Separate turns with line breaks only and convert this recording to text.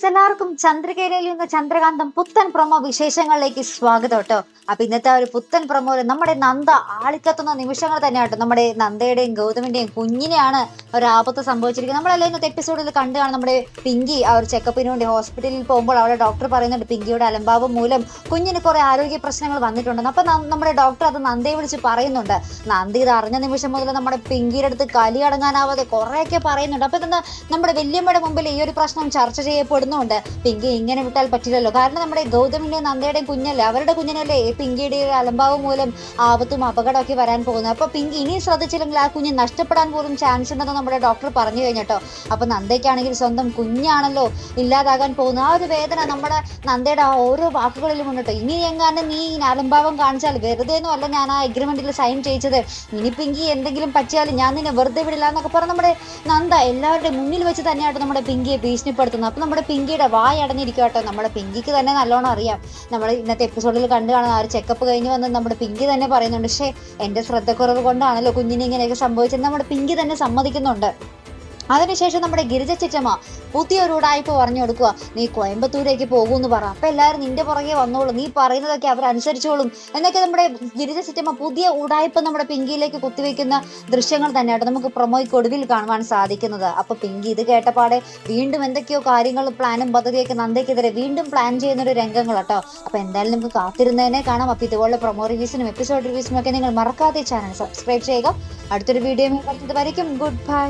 എല്ലാവർക്കും ചന്ദ്രികയിലെ നിന്ന് ചന്ദ്രകാന്തം പുത്തൻ പ്രൊമോ വിശേഷങ്ങളിലേക്ക് സ്വാഗതം കേട്ടോ. അപ്പൊ ഇന്നത്തെ ഒരു പുത്തൻ പ്രൊമോയില് നമ്മുടെ നന്ദ ആളിക്കത്തുന്ന നിമിഷങ്ങൾ തന്നെയാട്ടോ. നമ്മുടെ നന്ദയുടെയും ഗൗതമിന്റെയും കുഞ്ഞിനെയാണ് ഒരു ആപത്ത് സംഭവിച്ചിരിക്കുന്നത്. നമ്മളെല്ലാം ഇന്നത്തെ എപ്പിസോഡിൽ കണ്ടാണ് നമ്മുടെ പിങ്കി ആ ഒരു ചെക്കപ്പിന് വേണ്ടി ഹോസ്പിറ്റലിൽ പോകുമ്പോൾ അവിടെ ഡോക്ടർ പറയുന്നുണ്ട് പിങ്കിയുടെ അലംഭാവം മൂലം കുഞ്ഞിന് കുറെ ആരോഗ്യ പ്രശ്നങ്ങൾ വന്നിട്ടുണ്ടെന്ന്. അപ്പൊ നമ്മുടെ ഡോക്ടർ അത് നന്ദയെ വിളിച്ച് പറയുന്നുണ്ട്. നന്ദി ഇത് അറിഞ്ഞ നിമിഷം മുതൽ നമ്മുടെ പിങ്കിയുടെ അടുത്ത് കലി അടങ്ങാനാവാതെ കുറെയൊക്കെ പറയുന്നുണ്ട്. അപ്പൊ ഇതെന്താ നമ്മുടെ വല്യമ്മയുടെ മുമ്പിൽ ഈ ഒരു പ്രശ്നം ചർച്ച ചെയ്യപ്പെടുന്നുണ്ട്. പിങ്കി ഇങ്ങനെ വിട്ടാൽ പറ്റില്ലല്ലോ, കാരണം നമ്മുടെ ഗൗതമിന്റെയും നന്ദയുടെയും കുഞ്ഞല്ലേ, അവരുടെ കുഞ്ഞിനല്ലേ പിങ്കിയുടെ അലംഭാവം മൂലം ആപത്തും അപകടമൊക്കെ വരാൻ പോകുന്നത്. അപ്പൊ പിങ്കി ഇനി ശ്രദ്ധിച്ചില്ലെങ്കിൽ ആ കുഞ്ഞ് നഷ്ടപ്പെടാൻ പോലും ചാൻസ് ഉണ്ടെന്ന് നമ്മുടെ ഡോക്ടർ പറഞ്ഞു കഴിഞ്ഞിട്ടോ. അപ്പൊ നന്ദയ്ക്കാണെങ്കിൽ സ്വന്തം കുഞ്ഞാണല്ലോ ഇല്ലാതാകാൻ പോകുന്നത്. ആ ഒരു വേദന നമ്മുടെ നന്ദയുടെ ഓരോ വാക്കുകളിലും ഉണ്ട്. ഇനി എങ്ങാനും നീ അലംഭാവം കാണിച്ചാൽ വെറുതെ ഒന്നും അല്ല ഞാൻ ആ എഗ്രിമെന്റിൽ സൈൻ ചെയ്തത്, ഇനി പിങ്കി എന്തെങ്കിലും പറ്റിയാൽ ഞാൻ നിന്നെ വെറുതെ വിടില്ല എന്നൊക്കെ പറഞ്ഞ് നമ്മുടെ നന്ദ എല്ലാവരുടെ മുന്നിൽ വെച്ച് തന്നെയായിട്ട് നമ്മുടെ പിങ്കിയെ ഭീഷണിപ്പെടുത്തുന്നത്. അപ്പൊ നമ്മുടെ പിങ്കിയുടെ വായ അടഞ്ഞിരിക്കും കേട്ടോ. നമ്മുടെ പിങ്കിക്ക് തന്നെ നല്ലോണം അറിയാം. നമ്മൾ ഇന്നത്തെ എപ്പിസോഡിൽ കണ്ടു കാണുന്ന ആ ഒരു ചെക്കപ്പ് കഴിഞ്ഞ് വന്ന് നമ്മുടെ പിങ്കി തന്നെ പറയുന്നുണ്ട്, പക്ഷേ എൻ്റെ ശ്രദ്ധക്കുറവ് കൊണ്ടാണല്ലോ കുഞ്ഞിന് ഇങ്ങനെയൊക്കെ സംഭവിച്ചത് നമ്മുടെ പിങ്കി തന്നെ സമ്മതിക്കുന്നുണ്ട്. അതിനുശേഷം നമ്മുടെ ഗിരിജ ചിറ്റമ്മ പുതിയൊരു ഉടായ്പ പറഞ്ഞു കൊടുക്കുക, നീ കോയമ്പത്തൂരേക്ക് പോകുമെന്ന് പറ, അപ്പൊ എല്ലാവരും നിന്റെ പുറകെ വന്നോളും, നീ പറയുന്നതൊക്കെ അവരനുസരിച്ചോളും എന്നൊക്കെ നമ്മുടെ ഗിരിജ ചിറ്റമ്മ പുതിയ ഉടായ്പ നമ്മുടെ പിങ്കിയിലേക്ക് കുത്തിവെക്കുന്ന ദൃശ്യങ്ങൾ തന്നെയായിട്ട് നമുക്ക് പ്രൊമോയ്ക്ക് ഒടുവിൽ കാണുവാൻ സാധിക്കുന്നത്. അപ്പൊ പിങ്കി ഇത് കേട്ടപാടെ വീണ്ടും എന്തൊക്കെയോ കാര്യങ്ങളും പ്ലാനും പദ്ധതിയൊക്കെ നന്ദയ്ക്കെതിരെ വീണ്ടും പ്ലാൻ ചെയ്യുന്ന ഒരു രംഗങ്ങൾ കേട്ടോ. അപ്പൊ എന്തായാലും നമുക്ക് കാത്തിരുന്നതിനെ കാണാം. അപ്പൊ ഇതുപോലെ പ്രൊമോ റിവ്യൂസിനും എപ്പിസോഡ് റിവ്യൂസിനും ഒക്കെ നിങ്ങൾ മറക്കാതെ ചാനൽ സബ്സ്ക്രൈബ് ചെയ്യുക. അടുത്തൊരു വീഡിയോ വരുന്നത് വരയ്ക്കും ഗുഡ് ബൈ.